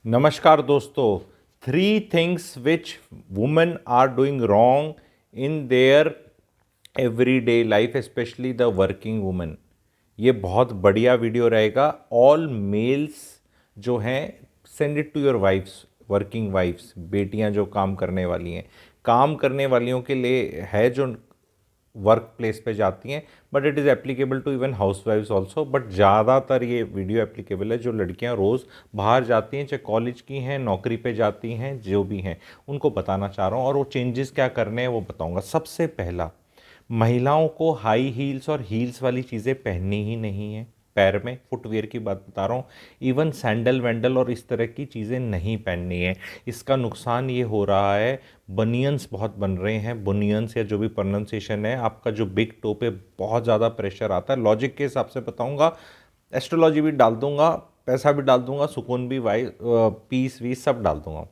नमस्कार दोस्तों। 3 things which women are doing wrong in their everyday life, specially the working women. ये बहुत बढ़िया वीडियो रहेगा। ऑल मेल्स जो हैं, send it to your wifes, working wifes, बेटियां जो काम करने वाली हैं। काम करने वालियों के लिए है, जो वर्क प्लेस पे जाती हैं, but it is applicable to even house wifes also. But ज़्यादातर ये वीडियो एप्लीकेबल है जो लड़कियां रोज़ बाहर जाती हैं, चाहे कॉलेज की हैं, नौकरी पे जाती हैं, जो भी हैं, उनको बताना चाह रहा हूँ। और वो चेंजेस क्या करने हैं वो बताऊँगा। सबसे पहला, महिलाओं को हाई हील्स और हील्स वाली चीज़ें पहननी ही नहीं है। पैर में फुटवेयर की बात बता रहा हूँ। इवन सैंडल वैंडल और इस तरह की चीज़ें नहीं पहननी है। इसका नुकसान ये हो रहा है, बनियंस बहुत बन रहे हैं। बनियंस या जो भी प्रोनाउंसिएशन है, आपका जो बिग टो पे बहुत ज़्यादा प्रेशर आता है। लॉजिक के हिसाब से बताऊँगा, एस्ट्रोलॉजी भी डाल दूंगा, पैसा भी डाल दूंगा, सुकून भी, वाई पीस वीस सब डाल दूंगा।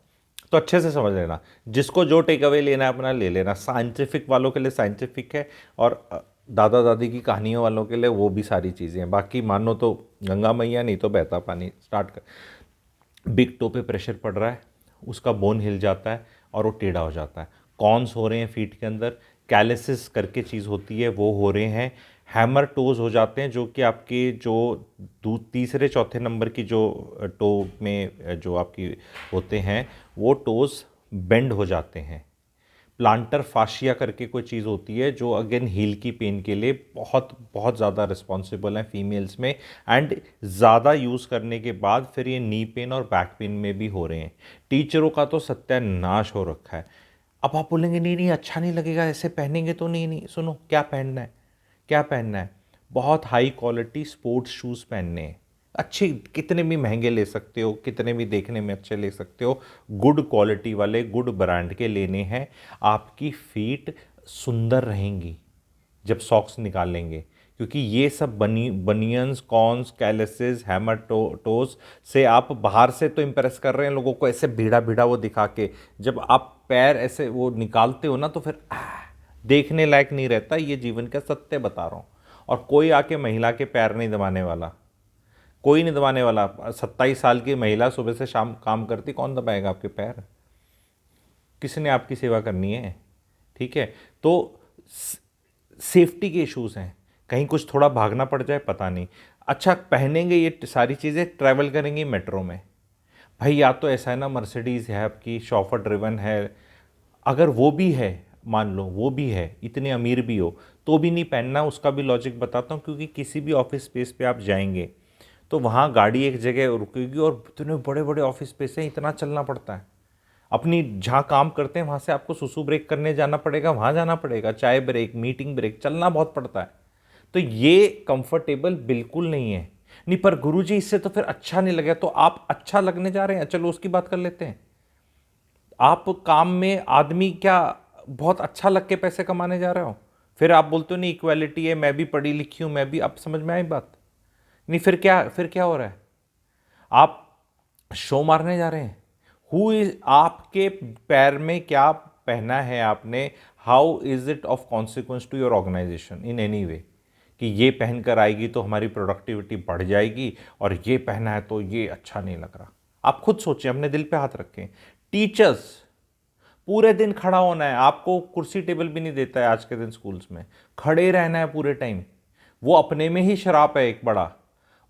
तो अच्छे से समझ लेना, जिसको जो टेक अवे लेना है अपना ले लेना। साइंटिफिक वालों के लिए साइंटिफिक है, और दादा दादी की कहानियों वालों के लिए वो भी सारी चीज़ें हैं। बाकी मानो तो गंगा मैया, नहीं तो बहता पानी। स्टार्ट कर। बिग टो पे प्रेशर पड़ रहा है, उसका बोन हिल जाता है और वो टेढ़ा हो जाता है। कॉन्स हो रहे हैं फीट के अंदर, कैलिसिस करके चीज़ होती है वो हो रहे हैं। हैमर टोज हो जाते हैं, जो कि आपके जो तीसरे चौथे नंबर की जो टो में जो आपकी होते हैं, वो टोज बेंड हो जाते हैं। प्लांटर फाशिया करके कोई चीज़ होती है, जो अगेन हील की पेन के लिए बहुत बहुत ज़्यादा रिस्पॉन्सिबल है फीमेल्स में। एंड ज़्यादा यूज़ करने के बाद फिर ये नी पेन और बैक पेन में भी हो रहे हैं। टीचरों का तो सत्यानाश हो रखा है। अब आप बोलेंगे नहीं नहीं अच्छा नहीं लगेगा ऐसे पहनेंगे तो। नहीं नहीं, सुनो क्या पहनना है, क्या पहनना है। बहुत हाई क्वालिटी स्पोर्ट्स शूज़ पहनने हैं। अच्छे, कितने भी महंगे ले सकते हो, कितने भी देखने में अच्छे ले सकते हो, गुड क्वालिटी वाले, गुड ब्रांड के लेने हैं। आपकी फीट सुंदर रहेंगी जब सॉक्स निकालेंगे, क्योंकि ये सब बनियंस, कॉन्स, कैलसेस, हैमर टोज से आप बाहर से तो इम्प्रेस कर रहे हैं लोगों को, ऐसे भीड़ा भीड़ा वो दिखा के। जब आप पैर ऐसे वो निकालते हो ना, तो फिर देखने लायक नहीं रहता। ये जीवन का सत्य बता रहा हूँ। और कोई आके महिला के पैर नहीं दबाने वाला, कोई नहीं दबाने वाला। 27 साल की महिला सुबह से शाम काम करती, कौन दबाएगा आपके पैर? किसने आपकी सेवा करनी है? ठीक है। तो सेफ्टी के इश्यूज हैं, कहीं कुछ थोड़ा भागना पड़ जाए पता नहीं। अच्छा, पहनेंगे ये सारी चीज़ें, ट्रैवल करेंगे मेट्रो में। भाई या तो ऐसा है ना, मर्सिडीज़ है आपकी, शॉफर ड्रिवन है, अगर वो भी है, मान लो वो भी है, इतने अमीर भी हो, तो भी नहीं पहनना। उसका भी लॉजिक बताता हूँ। क्योंकि किसी भी ऑफिस स्पेस पे आप जाएंगे तो वहाँ गाड़ी एक जगह रुकेगी, और इतने बड़े बड़े ऑफिस स्पेस हैं, इतना चलना पड़ता है। अपनी जहाँ काम करते हैं वहाँ से आपको सुसु ब्रेक करने जाना पड़ेगा, वहाँ जाना पड़ेगा, चाय ब्रेक, मीटिंग ब्रेक, चलना बहुत पड़ता है। तो ये कंफर्टेबल बिल्कुल नहीं है। नहीं पर गुरुजी इससे तो फिर अच्छा नहीं लगे, तो आप अच्छा लगने जा रहे हैं, चलो उसकी बात कर लेते हैं। आप काम में आदमी क्या बहुत अच्छा लग के पैसे कमाने जा रहे हो? फिर आप बोलते हो नहीं इक्वालिटी है, मैं भी पढ़ी लिखी हूं, मैं भी। अब समझ में आई बात? नहीं, फिर क्या हो रहा है? आप शो मारने जा रहे हैं। हु इज, आपके पैर में क्या पहना है आपने, how is it of consequence to your organisation in any way, कि ये पहनकर आएगी तो हमारी प्रोडक्टिविटी बढ़ जाएगी, और ये पहना है तो ये अच्छा नहीं लग रहा। आप खुद सोचें, अपने दिल पे हाथ रखें। टीचर्स, पूरे दिन खड़ा होना है, आपको कुर्सी टेबल भी नहीं देता है आज के दिन स्कूल्स में, खड़े रहना है पूरे टाइम। वो अपने में ही शराब है एक बड़ा,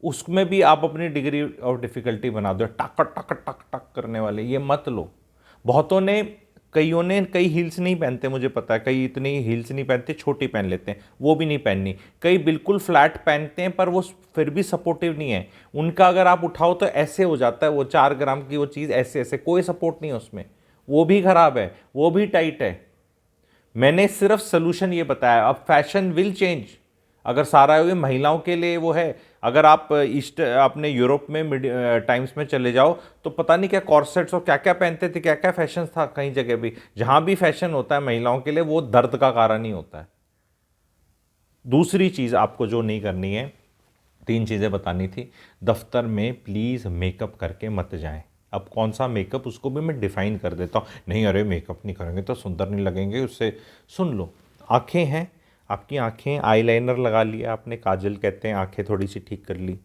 उसमें भी आप अपनी डिग्री ऑफ डिफिकल्टी बना दो टक टक टक टक करने वाले। ये मत लो। बहुतों ने, कईयों ने, कई हील्स नहीं पहनते, मुझे पता है, कई इतनी हील्स नहीं पहनते, छोटी पहन लेते हैं, वो भी नहीं पहननी। कई बिल्कुल फ्लैट पहनते हैं, पर वो फिर भी सपोर्टिव नहीं है। उनका अगर आप उठाओ तो ऐसे हो जाता है, वो 4 ग्राम की वो चीज़ ऐसे ऐसे, कोई सपोर्ट नहीं है उसमें, वो भी खराब है, वो भी टाइट है। मैंने सिर्फ सोल्यूशन ये बताया। अब फैशन विल चेंज। अगर सारा ये महिलाओं के लिए वो है, अगर आप ईस्ट अपने यूरोप में टाइम्स में चले जाओ, तो पता नहीं क्या कॉर्सेट्स और क्या क्या पहनते थे, क्या क्या फैशन था। कहीं जगह भी, जहां भी फैशन होता है महिलाओं के लिए, वो दर्द का कारण ही होता है। दूसरी चीज़ आपको जो नहीं करनी है, 3 चीज़ें बतानी थी। दफ्तर में प्लीज़ मेकअप करके मत जाएं। अब कौन सा मेकअप, उसको भी मैं डिफाइन कर देता हूँ। नहीं, अरे मेकअप नहीं करेंगे तो सुंदर नहीं लगेंगे, उससे। सुन लो, आंखें हैं आपकी, आंखें, आईलाइनर लगा लिया आपने, काजल कहते हैं, आंखें थोड़ी सी ठीक कर ली,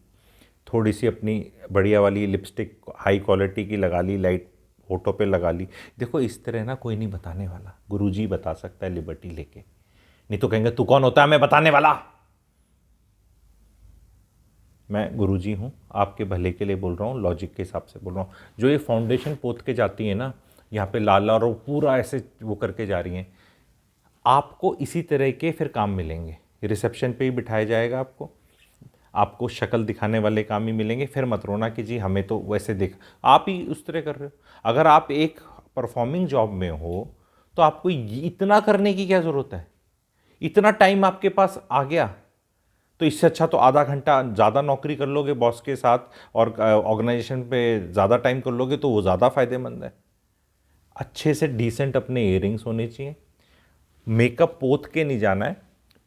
थोड़ी सी अपनी बढ़िया वाली लिपस्टिक हाई क्वालिटी की लगा ली, लाइट होठों पे लगा ली। देखो इस तरह ना कोई नहीं बताने वाला, गुरुजी बता सकता है लिबर्टी लेके, नहीं तो कहेंगे तू कौन होता है मैं बताने वाला। मैं गुरुजी हूँ, आपके भले के लिए बोल रहा हूँ, लॉजिक के हिसाब से बोल रहा हूँ। जो ये फाउंडेशन पोत के जाती है ना, यहाँ पे लाल और वो पूरा ऐसे वो करके जा रही हैं, आपको इसी तरह के फिर काम मिलेंगे, रिसेप्शन पे ही बिठाया जाएगा आपको, आपको शक्ल दिखाने वाले काम ही मिलेंगे। फिर मत रोना कि जी हमें तो वैसे देख, आप ही उस तरह कर रहे हो। अगर आप एक परफॉर्मिंग जॉब में हो तो आपको इतना करने की क्या ज़रूरत है, इतना टाइम आपके पास आ गया तो इससे अच्छा तो आधा घंटा ज़्यादा नौकरी कर लोगे बॉस के साथ और ऑर्गेनाइजेशन पे ज़्यादा टाइम कर लोगे तो वो ज़्यादा फायदेमंद है। अच्छे से डिसेंट अपने इयरिंग्स होने चाहिए, मेकअप पोत के नहीं जाना है,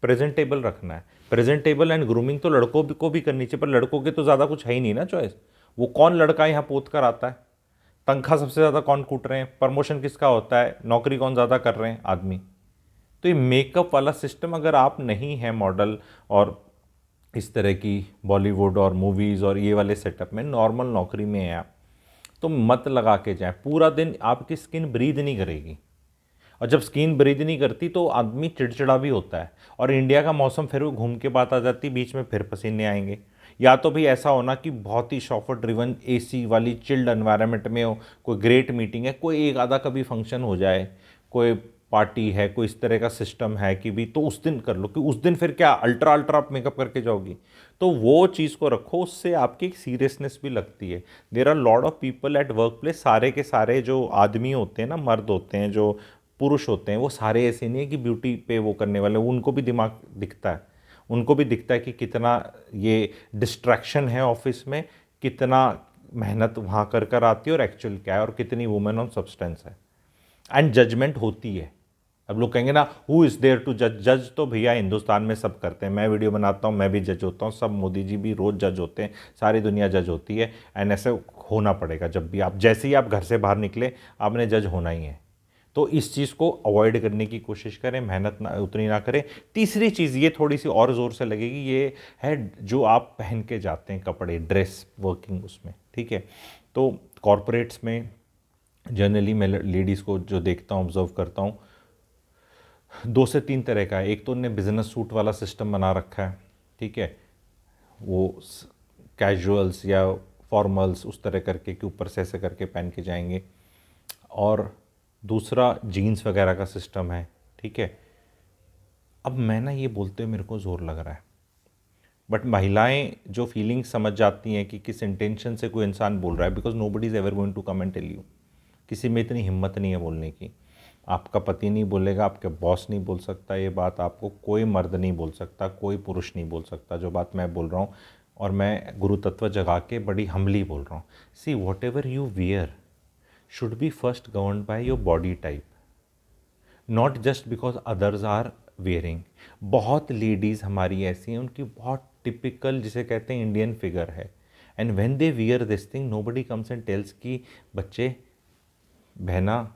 प्रेजेंटेबल रखना है। प्रेजेंटेबल एंड ग्रूमिंग तो लड़कों को भी करनी चाहिए, पर लड़कों के तो ज़्यादा कुछ है ही नहीं ना चॉइस। वो कौन लड़का यहाँ पोत कर आता है, तनख्वाह सबसे ज़्यादा कौन कूट रहे हैं, प्रमोशन किसका होता है, नौकरी कौन ज़्यादा कर रहे हैं, आदमी। तो ये मेकअप वाला सिस्टम अगर आप नहीं है मॉडल और इस तरह की बॉलीवुड और मूवीज़ और ये वाले सेटअप में, नॉर्मल नौकरी में है आप, तो मत लगा के जाए। पूरा दिन आपकी स्किन ब्रीद नहीं करेगी, और जब स्किन ब्रीद नहीं करती तो आदमी चिड़चिड़ा भी होता है, और इंडिया का मौसम फिर वो घूम के बात आ जाती, बीच में फिर पसीने आएंगे। या तो भी ऐसा होना कि बहुत ही शॉफर ड्रिवन एसी वाली चिल्ड एनवायरनमेंट में हो, कोई ग्रेट मीटिंग है, कोई एक आधा कभी फंक्शन हो जाए, कोई पार्टी है, कोई इस तरह का सिस्टम है कि भी, तो उस दिन कर लो, कि उस दिन फिर क्या अल्ट्रा अल्ट्रा आप मेकअप करके जाओगी। तो वो चीज़ को रखो, उससे आपकी एक सीरियसनेस भी लगती है। There are lot of people at work place, सारे के सारे जो आदमी होते हैं ना, मर्द होते हैं, जो पुरुष होते हैं, वो सारे ऐसे नहीं है कि ब्यूटी पे वो करने वाले, उनको भी दिमाग दिखता है, उनको भी दिखता है कि कितना ये डिस्ट्रैक्शन है ऑफिस में, कितना मेहनत वहाँ कर कर आती है और एक्चुअल क्या है, और कितनी वुमेन ऑन सब्सटेंस है। एंड जजमेंट होती है। अब लोग कहेंगे ना हु इज़ देयर टू जज, जज तो भैया हिंदुस्तान में सब करते हैं, मैं वीडियो बनाता हूँ मैं भी जज होता हूँ, सब मोदी जी भी रोज़ जज होते हैं, सारी दुनिया जज होती है। एंड ऐसे होना पड़ेगा, जब भी आप, जैसे ही आप घर से बाहर निकले आपने जज होना ही है। तो इस चीज़ को अवॉइड करने की कोशिश करें, मेहनत ना उतनी ना करें। तीसरी चीज़ ये थोड़ी सी और ज़ोर से लगेगी, ये है जो आप पहन के जाते हैं कपड़े, ड्रेस वर्किंग उसमें, ठीक है। तो कॉरपोरेट्स में जनरली मैं लेडीज़ को जो देखता हूँ, ऑब्जर्व करता हूँ, 2 से 3 तरह का है। एक तो उन्हें बिजनेस सूट वाला सिस्टम बना रखा है, ठीक है, वो कैजुअल्स या फॉर्मल्स उस तरह करके कि ऊपर से ऐसे करके पहन के जाएंगे, और दूसरा जीन्स वगैरह का सिस्टम है, ठीक है। अब मैं ना ये बोलते हुए मेरे को ज़ोर लग रहा है, बट महिलाएं जो फीलिंग समझ जाती हैं कि किस इंटेंशन से कोई इंसान बोल रहा है, because nobody is ever going to come and tell you, किसी में इतनी हिम्मत नहीं है बोलने की। आपका पति नहीं बोलेगा, आपके बॉस नहीं बोल सकता ये बात, आपको कोई मर्द नहीं बोल सकता, कोई पुरुष नहीं बोल सकता जो बात मैं बोल रहा हूँ। और मैं गुरु तत्व जगा के बड़ी हम्बली बोल रहा हूँ। See whatever you wear should be first govern by your body type, not just because others are wearing. बहुत लेडीज़ हमारी ऐसी हैं, उनकी बहुत टिपिकल जिसे कहते हैं इंडियन फिगर है, and when they wear this thing nobody comes and tells कि बच्चे, बहना,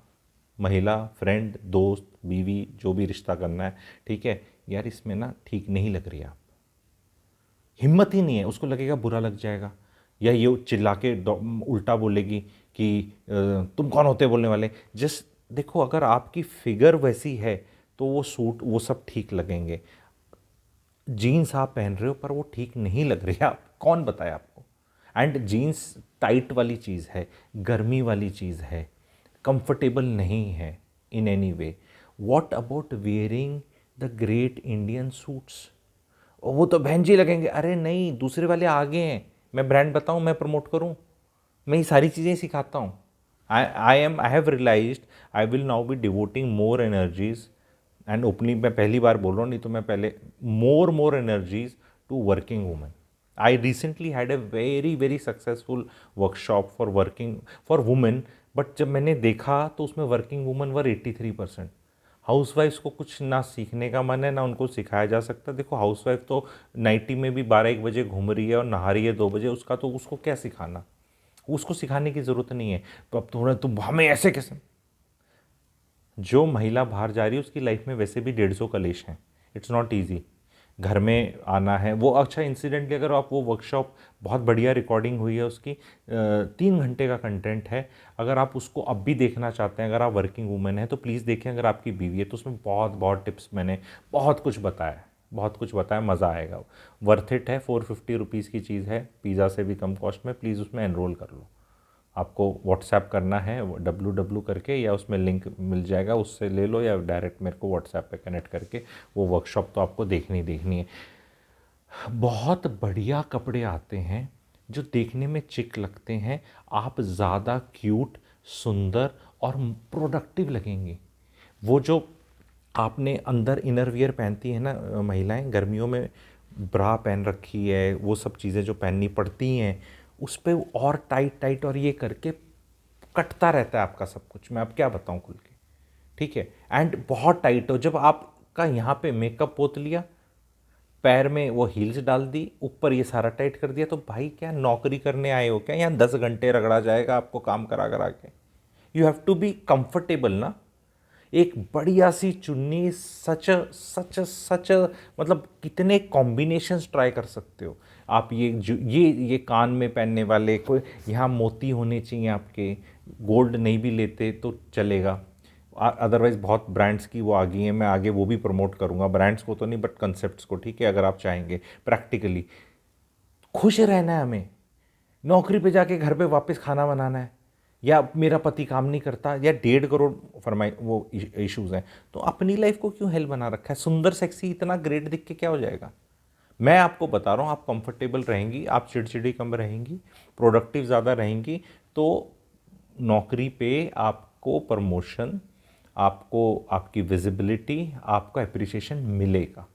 महिला, फ्रेंड, दोस्त, बीवी, जो भी रिश्ता करना है, ठीक है यार, इसमें ना ठीक नहीं लग रही आप। हिम्मत ही नहीं है, उसको लगेगा बुरा लग जाएगा, या ये चिल्ला के उल्टा बोलेगी कि तुम कौन होते बोलने वाले। जस्ट देखो, अगर आपकी फिगर वैसी है तो वो सूट वो सब ठीक लगेंगे। जीन्स आप पहन रहे हो पर वो ठीक नहीं लग रही है, आप कौन बताए आपको। एंड जीन्स टाइट वाली चीज़ है, गर्मी वाली चीज़ है, कंफर्टेबल नहीं है इन any way. What about wearing the great Indian suits, वो तो बहन जी लगेंगे। अरे नहीं, दूसरे वाले आगे हैं, मैं ब्रांड बताऊं, मैं प्रमोट करूं, मैं ये सारी चीज़ें सिखाता हूँ। I have realised I will now be devoting more energies, and openly मैं पहली बार बोल रहा हूँ, नहीं तो मैं पहले more energies to working women. I recently had a very very successful workshop for working for women, but जब मैंने देखा तो उसमें वर्किंग वुमेन वर 83%। हाउसवाइफ्स को कुछ ना सीखने का मन है, ना उनको सिखाया जा सकता। देखो हाउसवाइफ तो नाइटी में भी 12-1 बजे घूम रही है और नहा रही है 2 बजे, उसका तो उसको क्या सिखाना, उसको सिखाने की ज़रूरत नहीं है। तो अब थोड़ा तुम हमें ऐसे कैसे, जो महिला बाहर जा रही है उसकी लाइफ में वैसे भी 150 कलेश हैं, इट्स नॉट ईजी। घर में आना है वो। अच्छा, इंसिडेंटली अगर आप वो वर्कशॉप, बहुत बढ़िया रिकॉर्डिंग हुई है उसकी, 3 घंटे का कंटेंट है। अगर आप उसको अब भी देखना चाहते हैं, अगर आप वर्किंग वूमेन हैं तो प्लीज़ देखें। अगर आपकी बीवी है तो उसमें बहुत बहुत टिप्स, मैंने बहुत कुछ बताया है, बहुत कुछ बताया, मज़ा आएगा। वर्थ इट है, 450 रुपीज़ की चीज़ है, पिज़्ज़ा से भी कम कॉस्ट में। प्लीज़ उसमें एनरोल कर लो। आपको व्हाट्सएप करना है WW करके, या उसमें लिंक मिल जाएगा, उससे ले लो, या डायरेक्ट मेरे को व्हाट्सएप पे कनेक्ट करके। वो वर्कशॉप तो आपको देखनी देखनी है। बहुत बढ़िया कपड़े आते हैं जो देखने में चिक लगते हैं। आप ज़्यादा क्यूट, सुंदर और प्रोडक्टिव लगेंगे। वो जो आपने अंदर इनर वियर पहनती है ना महिलाएं, गर्मियों में ब्रा पहन रखी है, वो सब चीज़ें जो पहननी पड़ती हैं, उस पे और टाइट टाइट और ये करके कटता रहता है आपका सब कुछ। मैं अब क्या बताऊं खुल के, ठीक है। एंड बहुत टाइट हो, जब आपका यहाँ पे मेकअप पोत लिया, पैर में वो हील्स डाल दी, ऊपर ये सारा टाइट कर दिया, तो भाई क्या नौकरी करने आए हो क्या? यहाँ 10 घंटे रगड़ा जाएगा आपको काम करा करा के। You have to be comfortable ना। एक बढ़िया सी चुन्नी, सच सच सच, मतलब कितने कॉम्बिनेशंस ट्राई कर सकते हो आप। ये कान में पहनने वाले, कोई यहाँ मोती होने चाहिए आपके, गोल्ड नहीं भी लेते तो चलेगा। अदरवाइज़ बहुत ब्रांड्स की वो आ गई हैं, मैं आगे वो भी प्रमोट करूँगा, ब्रांड्स को तो नहीं बट कंसेप्ट्स को, ठीक है। अगर आप चाहेंगे प्रैक्टिकली खुश रहना है हमें, नौकरी पे जाके घर पे वापस खाना बनाना है, या मेरा पति काम नहीं करता, या 1.5 करोड़ फरमाई वो इश्यूज़ हैं, तो अपनी लाइफ को क्यों हेल बना रखा है? सुंदर सेक्सी इतना ग्रेट दिख के क्या हो जाएगा? मैं आपको बता रहा हूँ, आप कंफर्टेबल रहेंगी, आप चिड़चिड़ी कम रहेंगी, प्रोडक्टिव ज़्यादा रहेंगी, तो नौकरी पे आपको प्रमोशन, आपको आपकी विजिबिलिटी, आपको अप्रिसिएशन मिलेगा।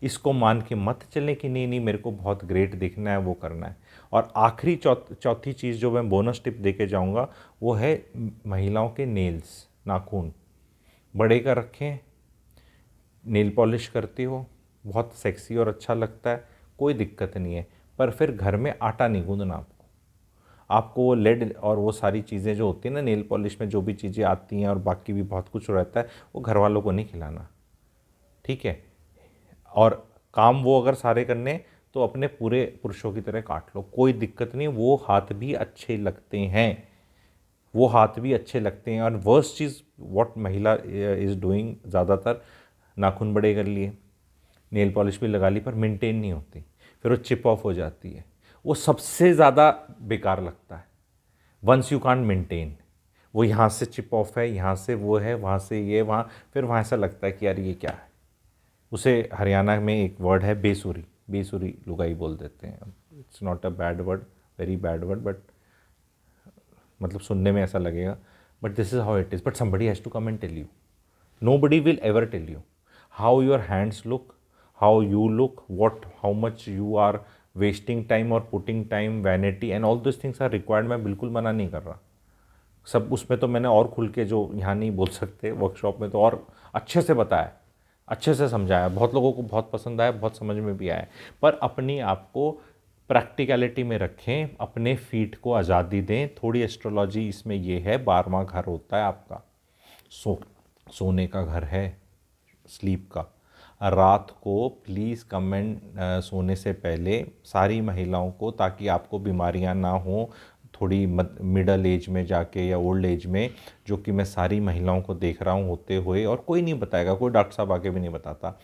इसको मान के मत चलें कि नहीं नहीं मेरे को बहुत ग्रेट दिखना है, वो करना है। और आखिरी चौथी चीज़ जो मैं बोनस टिप दे के जाऊँगा, वो है महिलाओं के नेल्स, नाखून बड़े कर रखें। नेल पॉलिश करती हो, बहुत सेक्सी और अच्छा लगता है, कोई दिक्कत नहीं है। पर फिर घर में आटा नहीं गूंदना आपको। आपको वो लेड और वो सारी चीज़ें जो होती हैं ना नेल पॉलिश में, जो भी चीज़ें आती हैं और बाकी भी बहुत कुछ रहता है, वो घर वालों को नहीं खिलाना, ठीक है। और काम वो अगर सारे करने तो अपने पूरे पुरुषों की तरह काट लो, कोई दिक्कत नहीं। वो हाथ भी अच्छे लगते हैं, वो हाथ भी अच्छे लगते हैं। और वर्स्ट चीज़ व्हाट महिला इज़ डूइंग, ज़्यादातर नाखून बड़े कर लिए, नेल पॉलिश भी लगा ली, पर मेंटेन नहीं होती, फिर वो चिप ऑफ हो जाती है। वो सबसे ज़्यादा बेकार लगता है। वंस यू कांट मेंटेन, वो यहाँ से चिप ऑफ है, यहाँ से वो है, वहाँ से ये, वहाँ फिर वहाँ ऐसा लगता है कि यार ये क्या है। उसे हरियाणा में एक वर्ड है बेसुरी, बेसुरी लुगाई बोल देते हैं। It's not a bad word, very bad word, but मतलब सुनने में ऐसा लगेगा, but this is how it is. But somebody has to come and tell you. Nobody will ever tell you how your hands look, how you look, how much you are wasting time or putting time, vanity and all those things are required। मैं बिल्कुल मना नहीं कर रहा, सब उसमें तो मैंने और खुल के, जो यहाँ नहीं बोल सकते वर्कशॉप में, तो और अच्छे से बताया, अच्छे से समझाया, बहुत लोगों को बहुत पसंद आया, बहुत समझ में भी आया। पर अपनी आप को प्रैक्टिकलिटी में रखें, अपने फीट को आज़ादी दें। थोड़ी एस्ट्रोलॉजी इसमें ये है, 12वां घर होता है आपका, सोने का घर है, स्लीप का। रात को प्लीज़ कमेंट सोने से पहले सारी महिलाओं को, ताकि आपको बीमारियां ना हो थोड़ी मिडल एज में जाके या ओल्ड एज में, जो कि मैं सारी महिलाओं को देख रहा हूँ होते हुए, और कोई नहीं बताएगा, कोई डॉक्टर साहब आके भी नहीं बताता।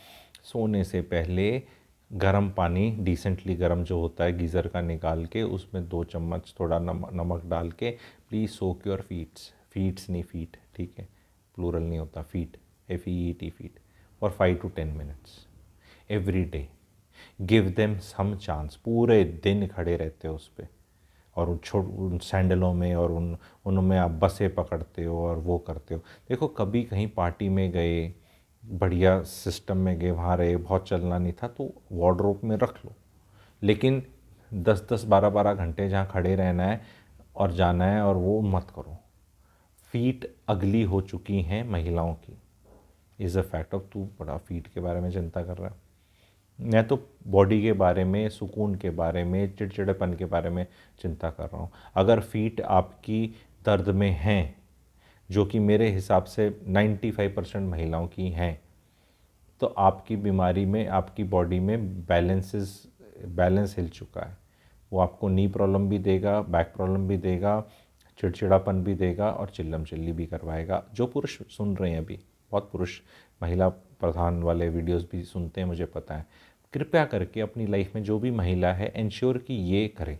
सोने से पहले गर्म पानी, डिसेंटली गर्म जो होता है गीज़र का निकाल के, उसमें 2 चम्मच थोड़ा नमक डाल के please soak your feets, feets नहीं फीट, ठीक है, प्लूरल नहीं होता, feet, FEET, feet, for 5 to 10 minutes every day. Give them some chance. पूरे दिन खड़े रहते हो उस पर, और उन सैंडलों में, और उनमें आप बसें पकड़ते हो और वो करते हो। देखो, कभी कहीं पार्टी में गए, बढ़िया सिस्टम में गए, वहाँ रहे, बहुत चलना नहीं था, तो वार्डरोब में रख लो। लेकिन 10-10, 12-12 घंटे जहाँ खड़े रहना है और जाना है, और वो मत करो। फीट अगली हो चुकी हैं महिलाओं की, इज़ अ फैक्ट। ऑफ तू बड़ा फीट के बारे में चिंता कर रहा है, मैं तो बॉडी के बारे में, सुकून के बारे में, चिड़चिड़ेपन के बारे में चिंता कर रहा हूँ। अगर फीट आपकी दर्द में हैं, जो कि मेरे हिसाब से 95% महिलाओं की हैं, तो आपकी बीमारी में, आपकी बॉडी में बैलेंस हिल चुका है। वो आपको नी प्रॉब्लम भी देगा, बैक प्रॉब्लम भी देगा, चिड़चिड़ापन भी देगा और चिल्लम चिल्ली भी करवाएगा। जो पुरुष सुन रहे हैं अभी, बहुत पुरुष महिला प्रधान वाले वीडियोस भी सुनते हैं, मुझे पता है। कृपया करके अपनी लाइफ में जो भी महिला है इंश्योर कि ये करें।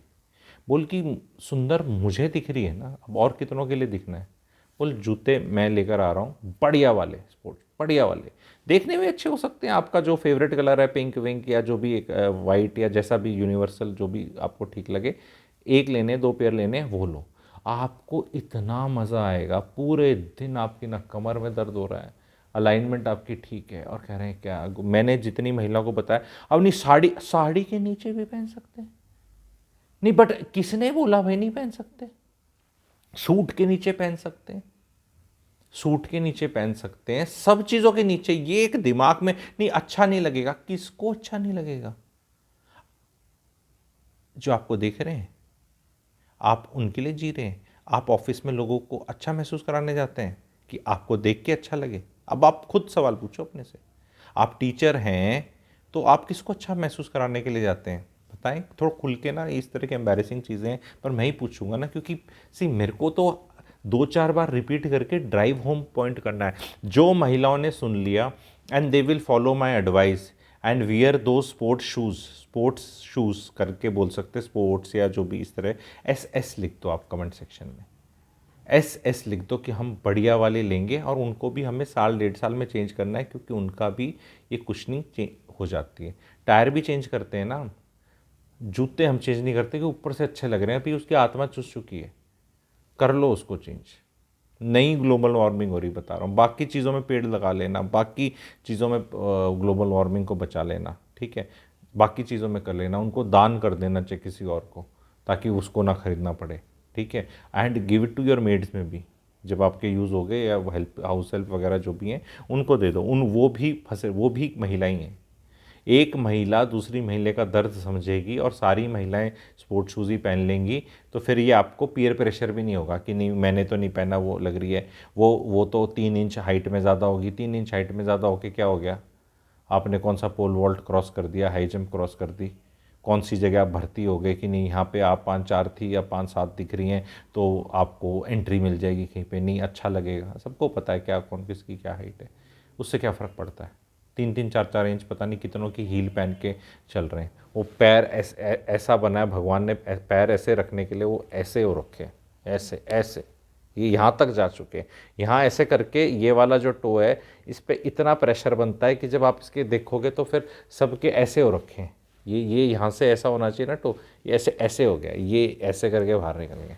बोल कि सुंदर मुझे दिख रही है ना, अब और कितनों के लिए दिखना है। बोल जूते मैं लेकर आ रहा हूँ बढ़िया वाले, स्पोर्ट्स बढ़िया वाले, देखने में अच्छे हो सकते हैं। आपका जो फेवरेट कलर है, पिंक विंक या जो भी एक वाइट या जैसा भी यूनिवर्सल जो भी आपको ठीक लगे, एक लेने 2 पेयर लेने वो लो। आपको इतना मज़ा आएगा, पूरे दिन आपकी ना कमर में दर्द हो रहा है, अलाइनमेंट आपकी ठीक है, और कह रहे हैं क्या। मैंने जितनी महिलाओं को बताया, अब नहीं साड़ी के नीचे भी पहन सकते हैं। नहीं बट किसने बोला भाई नहीं पहन सकते? सूट के नीचे पहन सकते हैं, सूट के नीचे पहन सकते हैं, सब चीज़ों के नीचे। ये एक दिमाग में नहीं, अच्छा नहीं लगेगा। किसको अच्छा नहीं लगेगा? जो आपको देख रहे हैं, आप उनके लिए जी रहे हैं। आप ऑफिस में लोगों को अच्छा महसूस कराने जाते हैं कि आपको देख के अच्छा लगे। अब आप खुद सवाल पूछो अपने से। आप टीचर हैं तो आप किसको अच्छा महसूस कराने के लिए जाते हैं? बताएं थोड़ा खुल के ना। इस तरह की एम्बैरेसिंग चीज़ें पर मैं ही पूछूंगा ना, क्योंकि मेरे को तो 2-4 बार रिपीट करके ड्राइव होम पॉइंट करना है। जो महिलाओं ने सुन लिया and they will follow my advice and wear दो स्पोर्ट्स शूज़ करके बोल सकते, स्पोर्ट्स या जो भी इस तरह, एस लिख दो आप कमेंट सेक्शन में, एस लिख दो कि हम बढ़िया वाले लेंगे। और उनको भी हमें 1.5 साल में चेंज करना है, क्योंकि उनका भी ये कुशनिंग हो जाती है। टायर भी चेंज करते हैं ना, जूते हम चेंज नहीं करते कि ऊपर से अच्छे लग रहे हैं, अभी उसकी आत्मा चुस चुकी है, कर लो उसको चेंज। नई ग्लोबल वार्मिंग हो रही, बता रहा हूँ। बाकी चीज़ों में पेड़ लगा लेना, बाकी चीज़ों में ग्लोबल वार्मिंग को बचा लेना, ठीक है, बाकी चीज़ों में कर लेना। उनको दान कर देना चाहिए किसी और को, ताकि उसको ना खरीदना पड़े, ठीक है। And give it to your maids में भी, जब आपके यूज़ हो गए, या हाउस हेल्प वगैरह जो भी हैं उनको दे दो। वो भी फंसे, वो भी महिलाएं हैं। एक महिला दूसरी महिला का दर्द समझेगी और सारी महिलाएं स्पोर्ट शूज़ ही पहन लेंगी, तो फिर ये आपको पीयर प्रेशर भी नहीं होगा कि नहीं मैंने तो नहीं पहना, वो लग रही है, वो तो 3 इंच हाइट में ज़्यादा होगी। 3 इंच हाइट में ज़्यादा होके क्या हो गया? आपने कौन सा पोल वॉल्ट क्रॉस कर दिया, हाई जंप क्रॉस कर दी? कौन सी जगह आप भर्ती हो गए कि नहीं यहाँ पे आप 5-4 थी या 5-7 दिख रही हैं, तो आपको एंट्री मिल जाएगी कहीं पे? नहीं, अच्छा लगेगा। सबको पता है क्या कौन किसकी क्या हाइट है, उससे क्या फ़र्क पड़ता है? 3-3 4-4 इंच पता नहीं कितनों की हील पहन के चल रहे हैं। वो पैर ऐसा बना है भगवान ने, पैर ऐसे रखने के लिए वो ऐसे हो रखे हैं, ऐसे ऐसे, ये यहाँ तक जा चुके हैं। यहाँ ऐसे करके ये वाला जो टो है, इस पर इतना प्रेशर बनता है कि जब आप इसके देखोगे तो फिर सबके ऐसे हो रखे हैं। ये यहाँ से ऐसा होना चाहिए ना टो, ये ऐसे ऐसे हो गया, ये ऐसे करके बाहर निकल गए।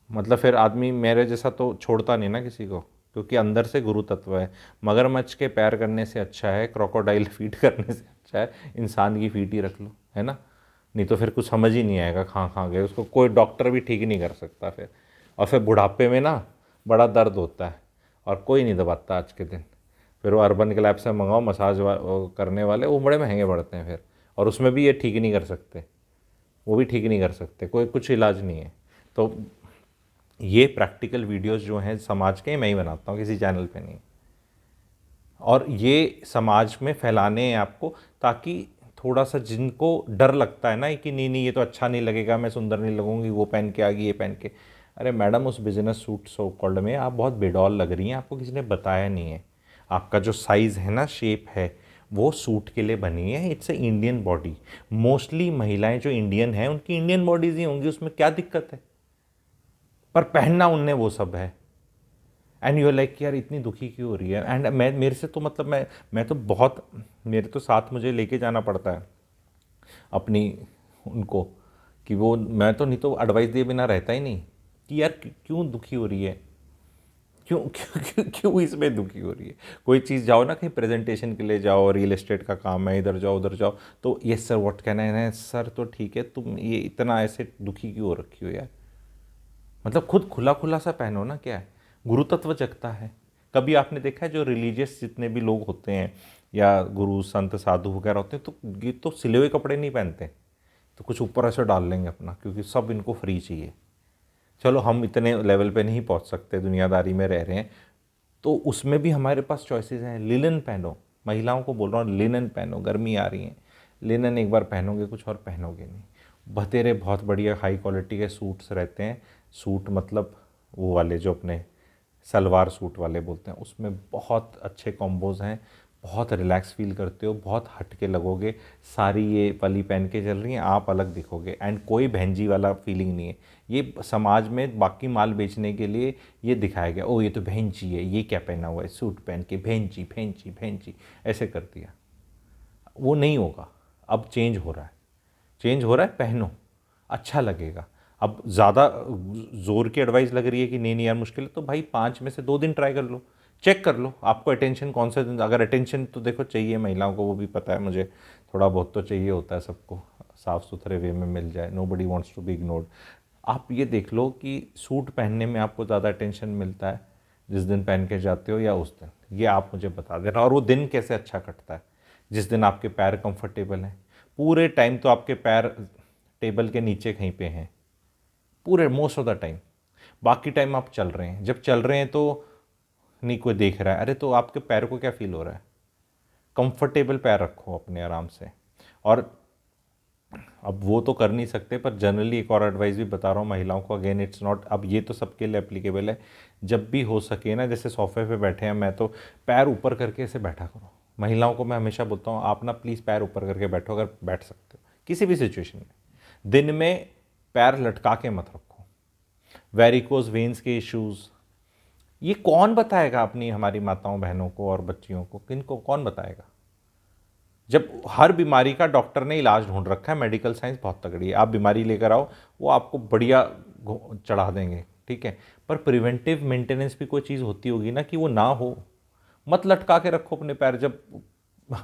मतलब फिर आदमी मेरे जैसा तो छोड़ता नहीं ना किसी को, क्योंकि अंदर से गुरु तत्व है। मगरमच्छ के पैर करने से अच्छा है क्रोकोडाइल फीट करने से अच्छा है इंसान की फीट ही रख लो, है ना। नहीं तो फिर कुछ समझ ही नहीं आएगा कहाँ कहाँ गए, उसको कोई डॉक्टर भी ठीक नहीं कर सकता फिर। और फिर बुढ़ापे में ना बड़ा दर्द होता है और कोई नहीं दबाता आज के दिन। फिर वो अर्बन क्लैब से मंगाओ मसाज करने वाले, वो बड़े महंगे पड़ते हैं फिर, और उसमें भी ये ठीक नहीं कर सकते, वो भी ठीक नहीं कर सकते, कोई कुछ इलाज नहीं है। तो ये प्रैक्टिकल वीडियोस जो हैं समाज के, मैं ही बनाता हूँ, किसी चैनल पे नहीं। और ये समाज में फैलाने हैं आपको, ताकि थोड़ा सा जिनको डर लगता है ना कि नहीं नहीं ये तो अच्छा नहीं लगेगा, मैं सुंदर नहीं लगूंगी, वो पहन के आ गई, ये पहन के। अरे मैडम, उस बिजनेस सूट सो कॉल्ड में आप बहुत बेडॉल लग रही हैं, आपको किसी ने बताया नहीं है। आपका जो साइज़ है ना, शेप है, वो सूट के लिए बनी है। It's a Indian body. Mostly महिलाएं जो इंडियन हैं उनकी इंडियन बॉडीज़ ही होंगी, उसमें क्या दिक्कत है? पर पहनना उनने वो सब है। एंड यू लाइक यार इतनी दुखी क्यों हो रही है? एंड मैं, मेरे से तो मतलब मैं तो बहुत, मेरे तो साथ मुझे लेके जाना पड़ता है अपनी उनको, कि वो, मैं तो नहीं तो एडवाइस दिए बिना रहता ही नहीं कि यार क्यों दुखी हो रही है, क्यों क्यों क्यों क्यों इसमें दुखी हो रही है। कोई चीज़ जाओ ना, कहीं प्रेजेंटेशन के लिए जाओ, रियल एस्टेट का काम है, इधर जाओ उधर जाओ, तो yes sir what can I, sir तो ठीक है, तुम ये इतना ऐसे दुखी क्यों हो रखी हो यार? मतलब खुद खुला खुला सा पहनो ना, क्या है, गुरु तत्व जगता है। कभी आपने देखा है जो रिलीजियस जितने भी लोग होते हैं या गुरु संत साधु वगैरह होते हैं, तो ये तो सिले हुए कपड़े नहीं पहनते, तो कुछ ऊपर ऐसे डाल लेंगे अपना, क्योंकि सब इनको फ्री चाहिए। चलो हम इतने लेवल पे नहीं पहुंच सकते, दुनियादारी में रह रहे हैं, तो उसमें भी हमारे पास चॉइसेस हैं। लिनन पहनो, महिलाओं को बोल रहा हूँ, लिनन पहनो, गर्मी आ रही है, लिनन एक बार पहनोगे कुछ और पहनोगे नहीं। बतेरे बहुत बढ़िया हाई क्वालिटी के सूट्स रहते हैं, सूट मतलब वो वाले जो अपने सलवार सूट वाले बोलते हैं, उसमें बहुत अच्छे कॉम्बोज हैं, बहुत रिलैक्स फील करते हो, बहुत हटके लगोगे। सारी ये वाली पहन के चल रही हैं, आप अलग दिखोगे, एंड कोई बहनजी वाला फीलिंग नहीं है। ये समाज में बाकी माल बेचने के लिए ये दिखाया गया, ओ ये तो बहनजी है, ये क्या पहना हुआ है सूट पहन के, बहनजी बहनजी बहनजी ऐसे कर दिया। वो नहीं होगा, अब चेंज हो रहा है, चेंज हो रहा है, पहनो, अच्छा लगेगा। अब ज़्यादा ज़ोर की एडवाइस लग रही है कि नहीं नहीं यार मुश्किल है, तो भाई 5 में से 2 दिन ट्राई कर लो, चेक कर लो आपको अटेंशन कौन से दिन, अगर अटेंशन तो देखो चाहिए महिलाओं को, वो भी पता है मुझे, थोड़ा बहुत तो चाहिए होता है सबको, साफ़ सुथरे वे में मिल जाए, nobody wants to be ignored. आप ये देख लो कि सूट पहनने में आपको ज़्यादा अटेंशन मिलता है जिस दिन पहन के जाते हो या उस दिन, ये आप मुझे बता देना। और वो दिन कैसे अच्छा कटता है, जिस दिन आपके पैर कंफर्टेबल हैं, पूरे टाइम तो आपके पैर टेबल के नीचे कहीं पे हैं पूरे मोस्ट ऑफ द टाइम, बाकी टाइम आप चल रहे हैं, जब चल रहे हैं तो नहीं कोई देख रहा है, अरे तो आपके पैर को क्या फील हो रहा है, कंफर्टेबल पैर रखो अपने आराम से। और अब वो तो कर नहीं सकते, पर जनरली एक और एडवाइस भी बता रहा हूँ महिलाओं को, अगेन इट्स नॉट, अब ये तो सबके लिए एप्लीकेबल है, जब भी हो सके ना, जैसे सोफे पे बैठे हैं, मैं तो पैर ऊपर करके ऐसे बैठा करो। महिलाओं को मैं हमेशा बोलता हूँ आप ना प्लीज़ पैर ऊपर करके बैठो, अगर बैठ सकते हो किसी भी सिचुएशन में। दिन में पैर लटका के मत रखो, वेरिकोज वेन्स के इश्यूज़, ये कौन बताएगा अपनी हमारी माताओं बहनों को और बच्चियों को, किनको कौन बताएगा, जब हर बीमारी का डॉक्टर ने इलाज ढूंढ रखा है, मेडिकल साइंस बहुत तगड़ी है, आप बीमारी लेकर आओ वो आपको बढ़िया चढ़ा देंगे, ठीक है, पर प्रिवेंटिव मेंटेनेंस भी कोई चीज़ होती होगी ना कि वो ना हो। मत लटका के रखो अपने पैर, जब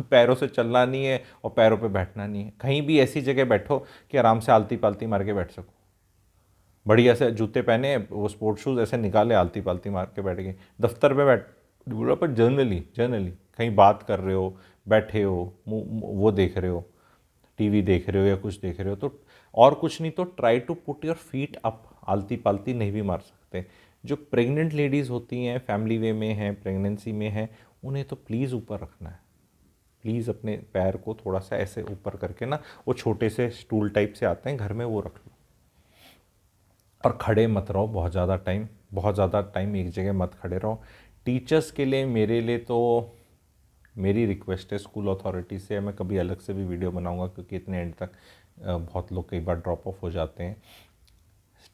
पैरों से चलना नहीं है और पैरों पे बैठना नहीं है, कहीं भी ऐसी जगह बैठो कि आराम से आलती पालती मार के बैठ सको, बढ़िया से जूते पहने, वो स्पोर्ट्स शूज़ ऐसे निकाले, आलती पालती मार के बैठ गए, दफ्तर पे बैठ बोला, पर जनरली जनरली कहीं बात कर रहे हो, बैठे हो, वो देख रहे हो, टीवी देख रहे हो या कुछ देख रहे हो, तो और कुछ नहीं तो try to put your feet up, आलती पालती नहीं भी मार सकते। जो प्रेग्नेंट लेडीज़ होती हैं, फैमिली वे में हैं, प्रेगनेंसी में हैं, उन्हें तो प्लीज़ ऊपर रखना है, प्लीज़ अपने पैर को थोड़ा सा ऐसे ऊपर करके ना, वो छोटे से स्टूल टाइप से आते हैं घर में, वो रख लो। और खड़े मत रहो बहुत ज़्यादा टाइम, बहुत ज़्यादा टाइम एक जगह मत खड़े रहो। टीचर्स के लिए, मेरे लिए तो मेरी रिक्वेस्ट है स्कूल अथॉरिटी से, मैं कभी अलग से भी वीडियो बनाऊंगा क्योंकि इतने एंड तक बहुत लोग कई बार ड्रॉप ऑफ हो जाते हैं।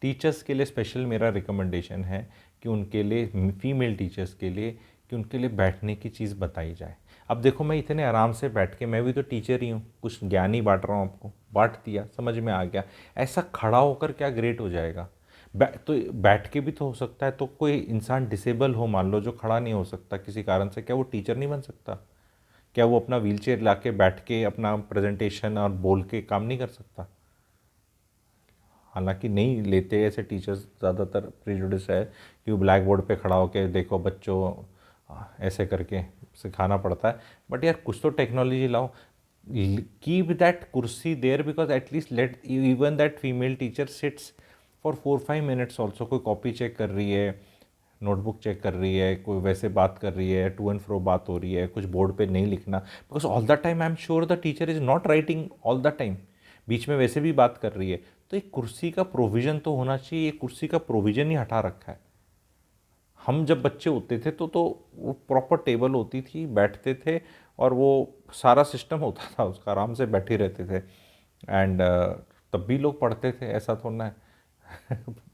टीचर्स के लिए स्पेशल मेरा रिकमेंडेशन है कि उनके लिए, फीमेल टीचर्स के लिए, कि उनके लिए बैठने की चीज़ बताई जाए। अब देखो मैं इतने आराम से बैठ के, मैं भी तो टीचर ही हूँ, कुछ ज्ञान ही बांट रहा हूँ आपको, बांट दिया, समझ में आ गया, ऐसा खड़ा होकर क्या ग्रेट हो जाएगा, तो बैठ के भी तो हो सकता है। तो कोई इंसान डिसेबल हो मान लो, जो खड़ा नहीं हो सकता किसी कारण से, क्या वो टीचर नहीं बन सकता? क्या वो अपना व्हीलचेयर ला के बैठ के अपना प्रेजेंटेशन और बोल के काम नहीं कर सकता? हालांकि नहीं लेते ऐसे टीचर्स, ज़्यादातर प्रेजुडिस है कि वो ब्लैक बोर्ड पे खड़ा होकर देखो बच्चों, ऐसे करके सिखाना पड़ता है। बट यार कुछ तो टेक्नोलॉजी लाओ, कीप दैट कुर्सी there, because at least let even that female teacher sits for 4-5 minutes also. कोई कॉपी चेक कर रही है, नोटबुक चेक कर रही है, कोई वैसे बात कर रही है, टू एंड फ्रो बात हो रही है, कुछ बोर्ड पे नहीं लिखना, because all the time I am sure the teacher is not writing all the time, बीच में वैसे भी बात कर रही है। तो एक कुर्सी का प्रोविज़न तो होना चाहिए, एक कुर्सी का प्रोविज़न ही हटा रखा है। हम जब बच्चे होते थे तो वो प्रॉपर टेबल होती थी, बैठते थे, और वो सारा सिस्टम होता था उसका, आराम से बैठे रहते थे, एंड तब भी लोग पढ़ते थे, ऐसा थोड़ा है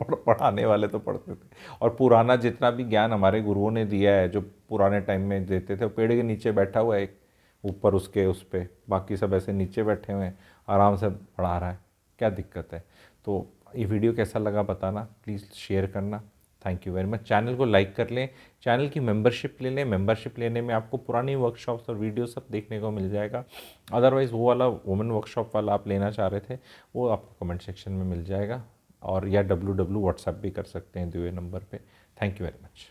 पढ़ाने वाले तो पढ़ते थे। और पुराना जितना भी ज्ञान हमारे गुरुओं ने दिया है, जो पुराने टाइम में देते थे, वो पेड़ के नीचे बैठा हुआ है एक, ऊपर उसके उस पर बाकी सब ऐसे नीचे बैठे हुए हैं, आराम से पढ़ा रहा है, क्या दिक्कत है? तो ये वीडियो कैसा लगा बताना, प्लीज़ शेयर करना। Thank you very much. Channel को लाइक कर लें, चैनल की मेंबरशिप ले लें, मेंबरशिप लेने में आपको पुरानी वर्कशॉप्स और वीडियो सब देखने को मिल जाएगा। अदरवाइज़ वो वाला वुमेन वर्कशॉप वाला आप लेना चाह रहे थे, वो आपको कमेंट सेक्शन में मिल जाएगा, और या WW व्हाट्सएप भी कर सकते हैं दिए नंबर पे। Thank you very much.